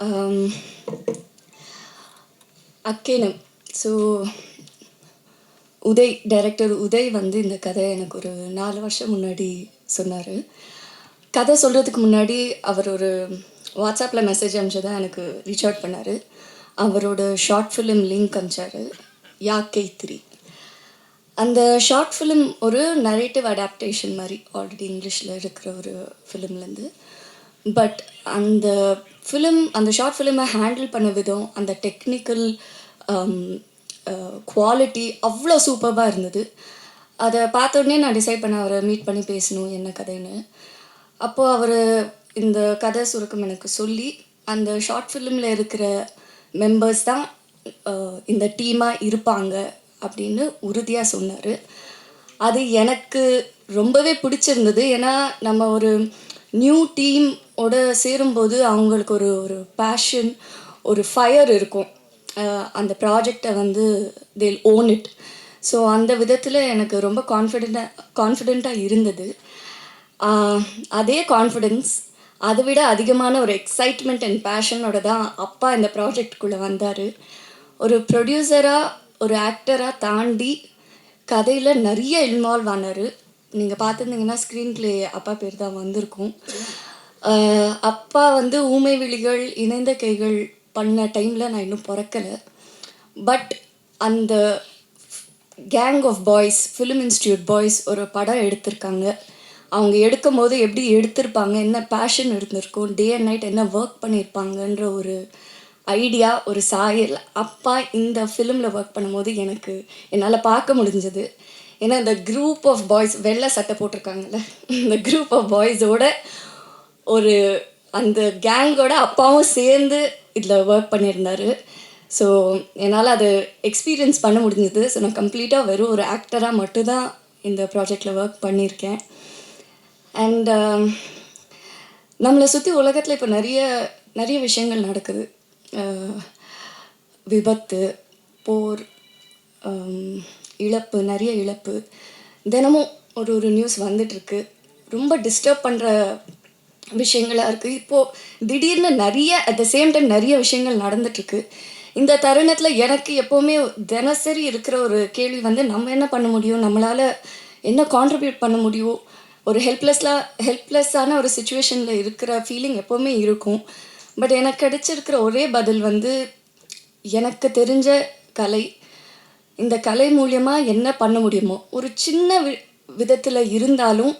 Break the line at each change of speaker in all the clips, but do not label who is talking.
Um, Akkenam. So director Uday வந்து இந்த கதையை எனக்கு ஒரு 4 வருஷம் முன்னாடி சொன்னார். கதை சொல்கிறதுக்கு முன்னாடி அவர் ஒரு வாட்ஸ்அப்பில் மெசேஜ் அனுப்பிச்சு தான் எனக்கு ரீச் அவுட் பண்ணார். அவரோட ஷார்ட் ஃபிலிம் லிங்க் அனுப்பிச்சார், யாக்கை 3. அந்த ஷார்ட் ஃபிலிம் ஒரு நரேட்டிவ் அடாப்டேஷன் மாதிரி ஆல்ரெடி இங்கிலீஷில் இருக்கிற ஒரு ஃபிலிம்லேருந்து. பட் அந்த அந்த ஷார்ட் ஃபிலிமை ஹேண்டில் பண்ண விதம், அந்த டெக்னிக்கல் குவாலிட்டி அவ்வளோ சூப்பராக இருந்தது. அதை பார்த்தோடனே நான் டிசைட் பண்ண அவரை மீட் பண்ணி பேசணும் என்ன கதைன்னு. அப்போது அவர் இந்த கதை சுருக்கம் எனக்கு சொல்லி, அந்த ஷார்ட் ஃபிலிமில் இருக்கிற மெம்பர்ஸ் தான் இந்த டீமாக இருப்பாங்க அப்படின்னு உறுதியாக சொன்னார். அது எனக்கு ரொம்பவே பிடிச்சிருந்தது. ஏன்னா நம்ம ஒரு நியூ டீமோட சேரும்போது அவங்களுக்கு ஒரு ஒரு பேஷன், ஒரு ஃபயர் இருக்கும். அந்த ப்ராஜெக்டை வந்து தேல் ஓன் இட். ஸோ அந்த விதத்தில் எனக்கு ரொம்ப கான்ஃபிடெண்ட்டாக இருந்தது. அதே கான்ஃபிடென்ஸ், அதை விட அதிகமான ஒரு எக்ஸைட்மெண்ட் அண்ட் பேஷனோட தான் அப்பா இந்த ப்ராஜெக்டுக்குள்ளே வந்தார். ஒரு ப்ரொடியூசராக, ஒரு ஆக்டராக தாண்டி கதையில் நிறைய இன்வால்வ் ஆனார். நீங்கள் பார்த்துருந்தீங்கன்னா ஸ்க்ரீன் ப்ளே அப்பா பேர் தான் வந்திருக்கும். அப்பா வந்து ஊமை விழிகள், இணைந்த கைகள் பண்ண டைமில் நான் இன்னும் பிறக்கலை. பட் அந்த gang of boys, film institute boys ஒரு படம் எடுத்திருக்காங்க. அவங்க எடுக்கும் போது எப்படி எடுத்திருப்பாங்க, என்ன பேஷன் இருந்திருக்கும், டே அண்ட் நைட் என்ன ஒர்க் பண்ணியிருப்பாங்கன்ற ஒரு ஐடியா, ஒரு சாயல் அப்பா இந்த ஃபிலிமில் ஒர்க் பண்ணும்போது என்னால் பார்க்க முடிஞ்சது. ஏன்னா இந்த குரூப் ஆஃப் பாய்ஸ், வெள்ளை சட்டை போட்டிருக்காங்கல்ல, இந்த குரூப் ஆஃப் பாய்ஸோட ஒரு அந்த கேங்கோட அப்பாவும் சேர்ந்து இதில் ஒர்க் பண்ணியிருந்தார். ஸோ என்னால் அது எக்ஸ்பீரியன்ஸ் பண்ண முடிஞ்சது. ஸோ நான் கம்ப்ளீட்டாக வெறும் ஒரு ஆக்டராக மட்டும்தான் இந்த ப்ராஜெக்டில் ஒர்க் பண்ணியிருக்கேன். அண்ட் நம்மளை சுற்றி உலகத்தில் இப்போ நிறைய விஷயங்கள் நடக்குது. விபத்து, போர், இழப்பு, நிறைய இழப்பு தினமும் ஒரு நியூஸ் வந்துட்டுருக்கு. ரொம்ப டிஸ்டர்ப் பண்ணுற விஷயங்களாக இருக்குது. இப்போது திடீர்னு அட் த சேம் டைம் நிறைய விஷயங்கள் நடந்துட்டுருக்கு. இந்த தருணத்தில் எனக்கு எப்போவுமே தினசரி இருக்கிற ஒரு கேள்வி வந்து, நம்ம என்ன பண்ண முடியும், நம்மளால் என்ன கான்ட்ரிபியூட் பண்ண முடியும். ஒரு ஹெல்ப்லெஸ்ஸான ஒரு சுச்சுவேஷனில் இருக்கிற ஃபீலிங் எப்போவுமே இருக்கும். பட் எனக்கு கிடைச்சிருக்கிற ஒரே பதில் வந்து, எனக்கு தெரிஞ்ச கலை, இந்த கலை மூலியமாக என்ன பண்ண முடியுமோ ஒரு சின்ன விதத்தில் இருந்தாலும்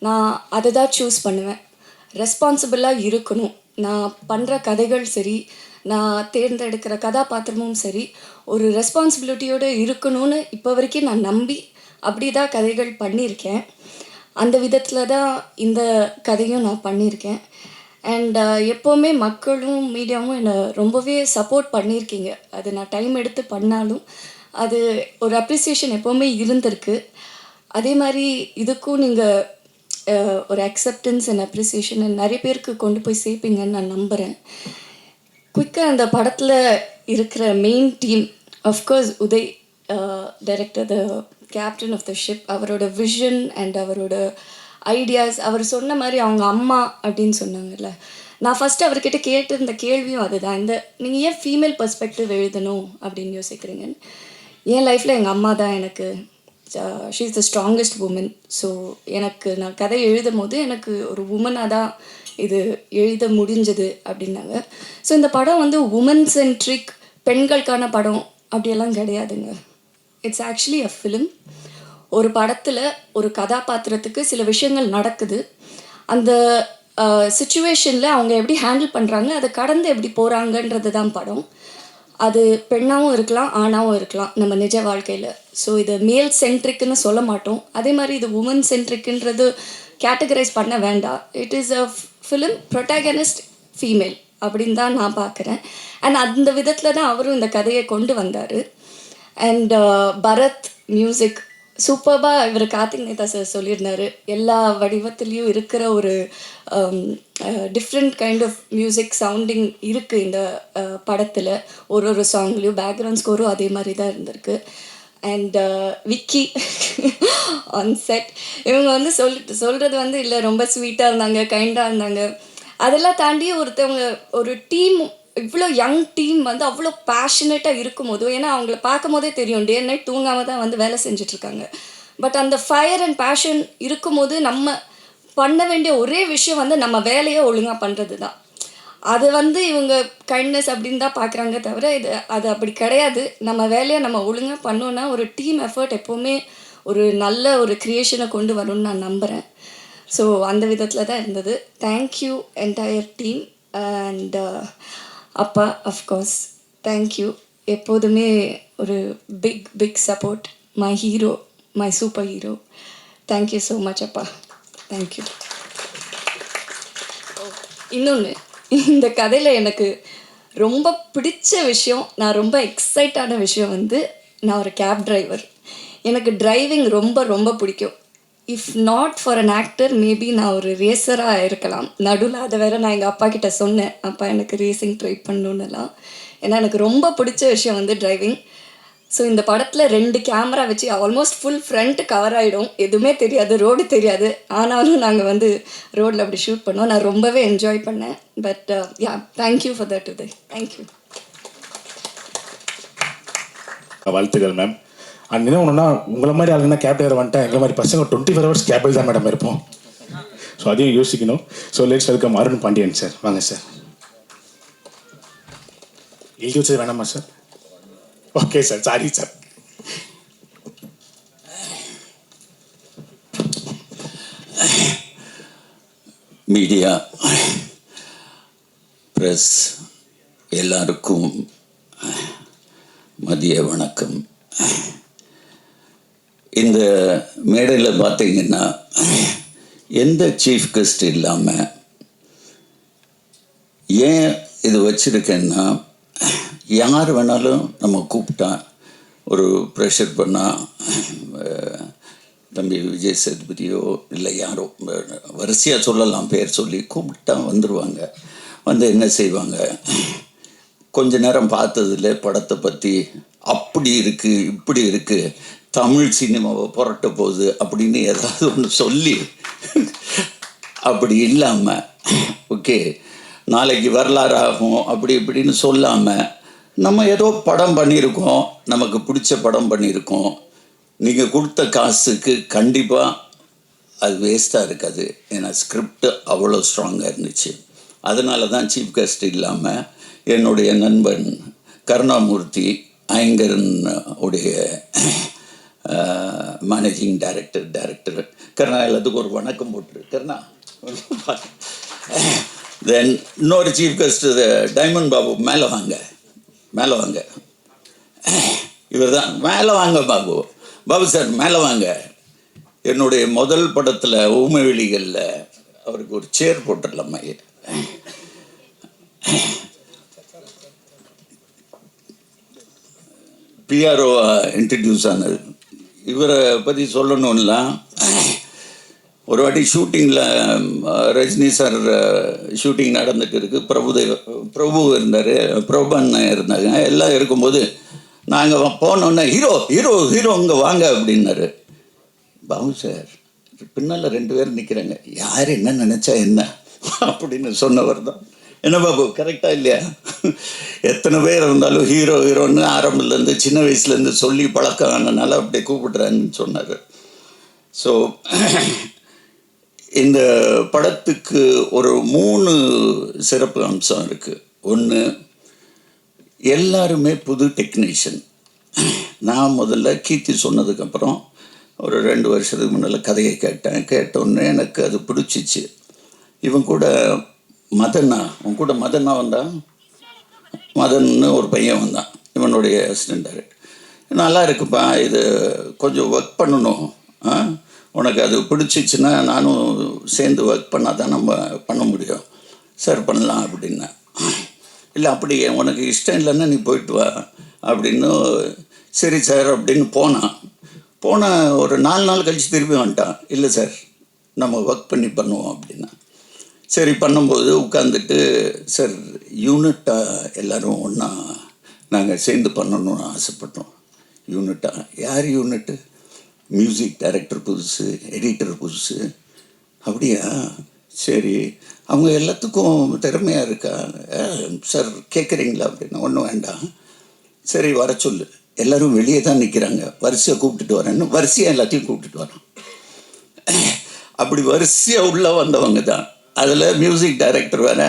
நான் அதை தான் சூஸ் பண்ணுவேன். ரெஸ்பான்சிபிளாக இருக்கணும். நான் பண்ணுற கதைகள் சரி, நான் தேர்ந்தெடுக்கிற கதாபாத்திரமும் சரி, ஒரு ரெஸ்பான்சிபிலிட்டியோடு இருக்கணும்னு இப்போ வரைக்கும் நான் நம்பி அப்படி தான் கதைகள் பண்ணியிருக்கேன். அந்த விதத்தில் தான் இந்த கதையும் நான் பண்ணியிருக்கேன். அண்ட் எப்போவுமே மக்களும் மீடியாவும் என்னை ரொம்பவே சப்போர்ட் பண்ணியிருக்கீங்க. அது நான் டைம் எடுத்து பண்ணாலும் அது ஒரு அப்ரிசியேஷன் எப்போவுமே இருந்திருக்கு. அதே மாதிரி இதுக்கும் நீங்கள் ஒரு அக்செப்டன்ஸ் அண்ட் அப்ரிசியேஷன் நிறைய பேருக்கு கொண்டு போய் சேர்ப்பீங்கன்னு நான் நம்புகிறேன். குயிக்காக அந்த படத்தில் இருக்கிற main team, of course Uday director, the captain of the ship, அவரோட விஷன் அண்ட் அவரோட ஐடியாஸ். அவர் சொன்ன மாதிரி அவங்க அம்மா அப்படின்னு சொன்னாங்கல்ல, நான் ஃபஸ்ட்டு அவர்கிட்ட கேட்டிருந்த கேள்வியும் அதுதான். நீங்கள் ஏன் ஃபீமேல் பர்ஸ்பெக்டிவ் எழுதணும் அப்படின்னு யோசிக்கிறீங்கன்னு. என் லைஃப்பில் எங்கள் அம்மா தான் எனக்கு, she is the strongest woman. So நான் கதை எழுதும் போது எனக்கு ஒரு உமனாக தான் இது எழுத முடிஞ்சது அப்படின்னாங்க. ஸோ இந்த படம் வந்து உமன் சென்ட்ரிக், பெண்களுக்கான படம் அப்படியெல்லாம் கிடையாதுங்க. It's actually a film. ஒரு படத்தில் ஒரு கதாபாத்திரத்துக்கு சில விஷயங்கள் நடக்குது. அந்த சுச்சுவேஷனில் அவங்க எப்படி ஹேண்டில் பண்ணுறாங்க, அதை கடந்து எப்படி போகிறாங்கன்றது தான் படம். அது பெண்ணாகவும் இருக்கலாம், ஆணாகவும் இருக்கலாம் நம்ம நிஜ வாழ்க்கையில். ஸோ இது மேல் சென்ட்ரிக்குன்னு சொல்ல மாட்டோம். அதே மாதிரி இது உமன் சென்ட்ரிக்குன்றது கேட்டகரைஸ் பண்ண வேண்டாம். It is a film, protagonist female அப்படின்னு தான் நான் பார்க்குறேன். அண்ட் அந்த விதத்தில் தான் அவரும் இந்த கதையை கொண்டு வந்தார். அண்ட் பரத் மியூசிக் சூப்பர்பாக இவர் கார்த்திக் நேதா சார் சொல்லியிருந்தார். எல்லா வடிவத்துலேயும் இருக்கிற ஒரு different kind of music sounding இருக்குது இந்த படத்தில். ஒரு சாங்லேயும் பேக்ரவுண்ட் ஸ்கோரும் அதே மாதிரி தான் இருந்திருக்கு. அண்ட் விக்கி ஆன் செட், இவங்க வந்து சொல்கிறது வந்து இல்லை, ரொம்ப ஸ்வீட்டாக இருந்தாங்க, கைண்டாக இருந்தாங்க. அதெல்லாம் தாண்டி ஒருத்தவங்க ஒரு டீம் இவ்வளோ யங் டீம் வந்து அவ்வளோ பேஷனேட்டாக இருக்கும் போது, ஏன்னா அவங்கள பார்க்கும் போதே தெரியும் டே அண்ட் நைட் தூங்காமல் தான் வந்து வேலை செஞ்சிட்ருக்காங்க. பட் அந்த ஃபயர் அண்ட் பேஷன் இருக்கும்போது நம்ம பண்ண வேண்டிய ஒரே விஷயம் வந்து நம்ம வேலையை ஒழுங்காக பண்ணுறது தான். அது வந்து இவங்க கைண்ட்னஸ் அப்படின்னு தான் பார்க்குறாங்க தவிர அது அப்படி கிடையாது. நம்ம வேலையை நம்ம ஒழுங்காக பண்ணோன்னா ஒரு டீம் எஃபர்ட் எப்போவுமே ஒரு நல்ல ஒரு க்ரியேஷனை கொண்டு வரும்னு நான் நம்புகிறேன். ஸோ அந்த விதத்தில் தான் இருந்தது. தேங்க்யூ என்டையர் டீம் அண்ட் அப்பா அஃப்கோர்ஸ் தேங்க்யூ. எப்போதுமே ஒரு big support. My hero, my super hero. Thank you so much அப்பா. தேங்க்யூ. இன்னொன்று, இந்த கதையில் எனக்கு ரொம்ப பிடிச்ச விஷயம், நான் ரொம்ப எக்ஸைட்டான விஷயம் வந்து நான் ஒரு கேப் டிரைவர். எனக்கு டிரைவிங் ரொம்ப ரொம்ப பிடிக்கும். If not for an actor maybe நான் ஒரு ரேசராக இருக்கலாம். நடுவில் அதை வேறு நான் எங்கள் அப்பா கிட்ட சொன்னேன், அப்பா எனக்கு ரேசிங் ட்ரை பண்ணணுன்னெல்லாம். ஏன்னா எனக்கு ரொம்ப பிடிச்ச விஷயம் வந்து டிரைவிங். ஸோ இந்த படத்தில் 2 கேமரா வச்சு ஆல்மோஸ்ட் ஃபுல் ஃப்ரண்ட் கவர் ஆகிடும். எதுவுமே தெரியாது, ரோடு தெரியாது. ஆனாலும் நாங்கள் வந்து ரோடில் அப்படி ஷூட் பண்ணோம். நான் ரொம்பவே என்ஜாய் பண்ணேன். But yeah, thank you for that Uday. Thank you.
வாழ்த்துக்கள் மேம். அண்ட் என்ன ஒன்றுனா, உங்களை மாதிரி ஆளுங்கன்னா கேப் டிரைவர் வந்துட்டேன், எங்களை மாதிரி பசங்க 24 hours கேபில் தான் மேடம் இருப்போம். ஸோ அதையும் யோசிக்கணும். So let's welcome Arun Pandian sir. வாங்க சார். எழுதி வச்சது வேணாமா sir? Okay sir, sorry sir.
Media, press எல்லாருக்கும் மதிய வணக்கம். இந்த மேடையில் பார்த்தீங்கன்னா எந்த சீஃப் கெஸ்ட் இல்லாமல் ஏன் இது வச்சுருக்கேன்னா, யார் வேணாலும் நம்ம கூப்பிட்டா ஒரு ப்ரெஷர் பண்ணால் தம்பி விஜய் சேதுபதியோ இல்லை யாரோ வரிசையாக சொல்லலாம், பேர் சொல்லி கூப்பிட்டா வந்துடுவாங்க. வந்து என்ன செய்வாங்க, கொஞ்ச நேரம் பார்த்ததில்ல படத்தை பற்றி அப்படி இருக்குது இப்படி இருக்குது, தமிழ் சினிமாவை புரட்ட போகுது அப்படின்னு ஏதாவது ஒன்று சொல்லி, அப்படி இல்லாமல் ஓகே நாளைக்கு வரலாறு ஆகும் அப்படி இப்படின்னு சொல்லாமல், நம்ம ஏதோ படம் பண்ணியிருக்கோம், நமக்கு பிடிச்ச படம் பண்ணியிருக்கோம், நீங்கள் கொடுத்த காசுக்கு கண்டிப்பாக அது வேஸ்ட்டாக இருக்காது. ஏன்னா ஸ்கிரிப்ட் அவ்வளோ ஸ்ட்ராங்காக இருந்துச்சு. அதனால தான் சீஃப் கெஸ்ட் இல்லாமல் என்னுடைய நண்பன் கருணாமூர்த்தி ஐங்கரன் உடைய மேனேஜிங் டைரக்டர் கருணா, எல்லாத்துக்கும் ஒரு வணக்கம் போட்டுரு கருணா. தென் இன்னொரு சீஃப் கெஸ்ட் டைமண்ட் பாபு. மேலே வாங்க, மேலே வாங்க. இவர் தான், மேலே வாங்க பாபு. பாபு சார் மேலே வாங்க. என்னுடைய முதல் படத்தில் ஊமைவெளிகளில் அவருக்கு ஒரு சேர் போட்டுடலாமா? பிஆர்ஓ இன்ட்ரடியூஸ் ஆனது. இவரை பற்றி சொல்லணும்னா, ஒரு வாட்டி ஷூட்டிங்கில் ரஜினி சார் ஷூட்டிங் நடந்துட்டு இருக்கு. பிரபு இருந்தார், பிரபன் இருந்தாங்க. எல்லாம் இருக்கும்போது நாங்கள் போனோன்னே ஹீரோ ஹீரோ ஹீரோ இங்கே வாங்க அப்படின்னாரு. பாபு சார் பின்னால் 2 பேர் நிற்கிறாங்க, யார் என்ன நினச்சா என்ன அப்படின்னு சொன்னவர் தான். என்ன பாபு கரெக்டாக இல்லையா? எத்தனை பேர் இருந்தாலும் ஹீரோ ஹீரோன்னு ஆரம்பத்துலேருந்து சின்ன வயசுலேருந்து சொல்லி பழக்கம் ஆனதுனால அப்படியே கூப்பிடுறேன்னு சொன்னார். ஸோ இந்த படத்துக்கு ஒரு 3 சிறப்பு அம்சம் இருக்குது. ஒன்று, எல்லாருமே புது டெக்னீஷியன். நான் முதல்ல கீர்த்தி சொன்னதுக்கப்புறம் ஒரு 2 வருஷத்துக்கு முன்னால் கதையை கேட்டோன்னே எனக்கு அது பிடிச்சிச்சு. இவன் கூட உன் கூட மதனா வந்தான், மதன்னு ஒரு பையன் வந்தான், இவனுடைய அசிஸ்டன்ட் டைரக்டர். நல்லா இருக்குப்பா, இது கொஞ்சம் ஒர்க் பண்ணணும், உனக்கு அது பிடிச்சிச்சின்னா நானும் சேர்ந்து ஒர்க் பண்ணால் தான் நம்ம பண்ண முடியும். சார் பண்ணலாம் அப்படின்னா, இல்லை அப்படி உனக்கு இஷ்டம் இல்லைன்னா நீ போயிட்டு வா அப்படின்னு. சரி சார் அப்படின்னு போனால் ஒரு 4 நாள் கழித்து திருப்பி வந்துட்டான். இல்லை சார் நம்ம ஒர்க் பண்ணி பண்ணுவோம் அப்படின்னா. சரி பண்ணும்போது உட்காந்துட்டு, சார் யூனிட்டாக எல்லோரும் ஒன்றா நாங்கள் சேர்ந்து பண்ணணும்னு ஆசைப்பட்டோம். யூனிட்டாக? யார் யூனிட்டு? மியூசிக் டைரக்டர் புதுசு, எடிட்டர் புதுசு. அப்படியா? சரி, அவங்க எல்லாத்துக்கும் திறமையாக இருக்கா சார் கேட்குறீங்களா அப்படின்னா, ஒன்றும் வேண்டாம், சரி வர சொல்லு, எல்லோரும் வெளியே தான் நிற்கிறாங்க, வரிசையாக கூப்பிட்டுட்டு வரேன்னு வரிசையாக எல்லாத்தையும் கூப்பிட்டுட்டு வரோம். அப்படி வரிசையாக உள்ளே வந்தவங்க தான். அதில் மியூசிக் டைரக்டர் வேற,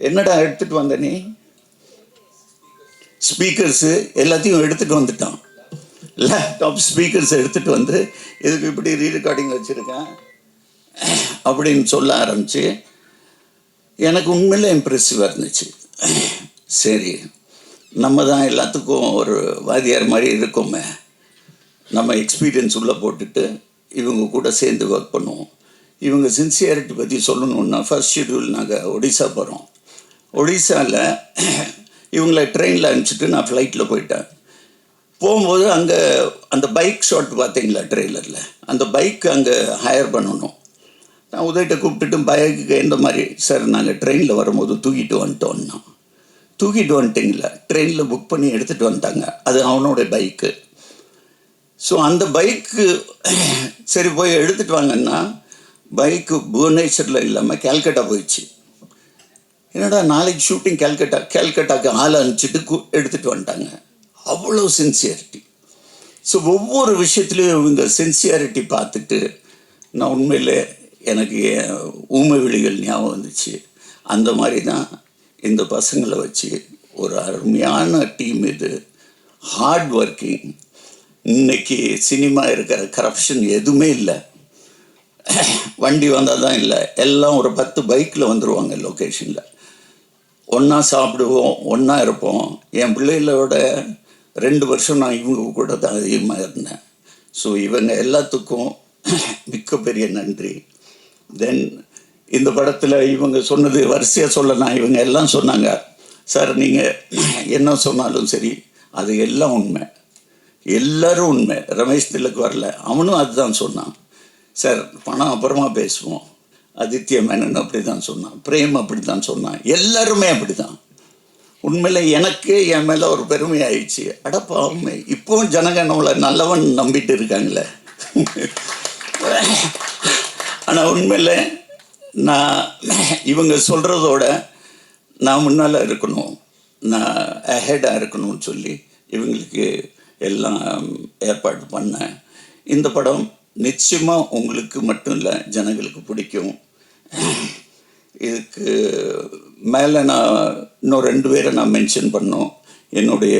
என்னடா எடுத்துகிட்டு வந்த நீ, ஸ்பீக்கர்ஸு எல்லாத்தையும் எடுத்துகிட்டு வந்துட்டான். லேப்டாப் ஸ்பீக்கர்ஸ் எடுத்துகிட்டு வந்து இதுக்கு இப்படி ரீரெக்கார்டிங் வச்சுருக்கேன் அப்படின்னு சொல்ல ஆரம்பித்து எனக்கு உண்மையிலே இம்ப்ரெசிவாக இருந்துச்சு. சரி, நம்ம தான் எல்லாத்துக்கும் ஒரு வாத்தியார் மாதிரி இருக்கோமே, நம்ம எக்ஸ்பீரியன்ஸ் உள்ளே போட்டுட்டு இவங்க கூட சேர்ந்து ஒர்க் பண்ணுவோம். இவங்க சின்சியாரிட்டி பற்றி சொல்லணுன்னா ஃபர்ஸ்ட் ஷெட்யூல் நாங்கள் ஒடிசா போகிறோம். ஒடிசாவில் இவங்களை ட்ரெயினில் அனுப்பிச்சிட்டு நான் ஃப்ளைட்டில் போயிட்டேன். போகும்போது அங்கே அந்த பைக் ஷாட் பார்த்தீங்களா ட்ரெய்லரில், அந்த பைக் அங்கே ஹையர் பண்ணணும். நான் உதயிட்ட கூப்பிட்டுட்டு பைக்கு எந்த மாதிரி, சார் நாங்கள் ட்ரெயினில் வரும்போது தூக்கிட்டு வந்துட்டோன்னா, தூக்கிட்டு வந்துட்டிங்களா, ட்ரெயினில் புக் பண்ணி எடுத்துகிட்டு வந்துட்டாங்க, அது அவனோட பைக்கு. ஸோ அந்த பைக்கு சரி போய் எடுத்துகிட்டு வாங்கன்னா, பைக்கு புவனேஸ்வரில் இல்லாமல் கேல்கட்டா போயிடுச்சு. என்னடா நாளைக்கு ஷூட்டிங் கேல்கட்டாக்கு ஆளை அனுப்பிச்சிட்டு எடுத்துகிட்டு வந்துட்டாங்க. அவ்வளோ சின்சியாரிட்டி. ஸோ ஒவ்வொரு விஷயத்துலையும் இவங்க சின்சியாரிட்டி பார்த்துட்டு நான் உண்மையில் எனக்கு ஊமை விழிகள் ஞாபகம் வந்துச்சு. அந்த மாதிரி தான் இந்த பசங்களை வச்சு ஒரு அருமையான டீம் இது, ஹார்ட் ஒர்க்கிங். இன்னைக்கு சினிமா இருக்கிற கரப்ஷன் எதுவுமே இல்லை. வண்டி வந்தால் தான் இல்லை, எல்லாம் ஒரு 10 பைக்கில் வந்துடுவாங்க லொக்கேஷனில், ஒன்றா சாப்பிடுவோம், ஒன்றா இருப்போம். என் பிள்ளைகளோட 2 வருஷம் நான் இவங்க கூட தான் அதிகமாக இருந்தேன். ஸோ இவங்க எல்லாத்துக்கும் மிகப்பெரிய நன்றி. தென் இந்த படத்தில் இவங்க சொன்னது வரிசையாக சொல்லலாம். இவங்க எல்லாம் சொன்னாங்க, சார் நீங்கள் என்ன சொன்னாலும் சரி அது எல்லாம் உண்மை, எல்லோரும் உண்மை. ரமேஷ் திலக் வரல, அவனும் அதுதான் சொன்னான். சார் பணம் அப்புறமா பேசுவோம், ஆதித்ய மேனன் அப்படி தான் சொன்னான், பிரேம் அப்படி தான் சொன்னான், எல்லாருமே அப்படி தான். உண்மையில் எனக்கு என் மேலே ஒரு பெருமை ஆயிடுச்சு. அடப்பாவுமே இப்போவும் ஜனங்க நம்மளை நல்லவன் நம்பிட்டு இருக்காங்களே. ஆனால் உண்மையில் நான் இவங்க சொல்கிறதோட நான் முன்னால் இருக்கணும், நான் அஹெடாக இருக்கணும்னு சொல்லி இவங்களுக்கு எல்லாம் ஏற்பாடு பண்ணேன். இந்த படம் நிச்சயமாக உங்களுக்கு மட்டும் இல்லை, ஜனங்களுக்கு பிடிக்கும். இதுக்கு மேலே நான் இன்னும் 2 பேரை நான் மென்ஷன் பண்ணோம். என்னுடைய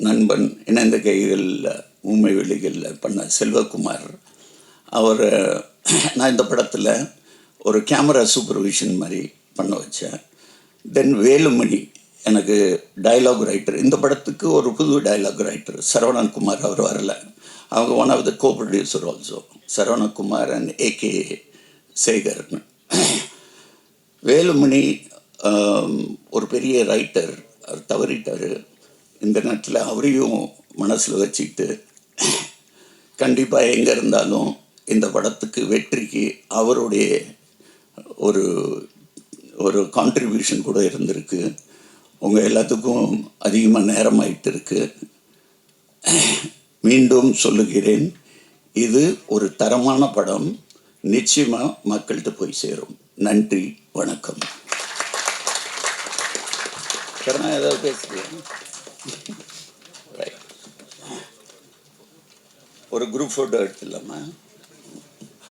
நண்பன் இணைந்த கைகளில் ஊமை வெளிகளில் பண்ண செல்வகுமார், அவர் நான் இந்த படத்தில் ஒரு கேமரா சூப்பர்விஷன் மாதிரி பண்ண வச்சேன். தென் வேலுமணி எனக்கு டைலாக் ரைட்டர், இந்த படத்துக்கு ஒரு புது டைலாக் ரைட்டர் சரவணன் குமார், அவர் வரல, அவங்க one of the co producer also, Saravanakumar and AK சேகர்னு. வேலுமணி ஒரு பெரிய ரைட்டர், அவர் தவறிட்டார். இந்த நேரத்தில் அவரையும் மனசில் வச்சுக்கிட்டு கண்டிப்பாக எங்கே இருந்தாலும் இந்த படத்துக்கு வெற்றிக்கு அவருடைய ஒரு ஒரு கான்ட்ரிபியூஷன் கூட இருந்திருக்கு. உங்கள் எல்லாத்துக்கும் அதிகமாக நேரம் ஆகிட்டு இருக்கு. மீண்டும் சொல்லுகிறேன், இது ஒரு தரமான படம், நிச்சயமாக மக்கள்கிட்ட போய் சேரும். நன்றி, வணக்கம். ஏதாவது பேசுகிறேன். ஒரு குரூப் ஃபோட்டோ எடுத்துடலாமா?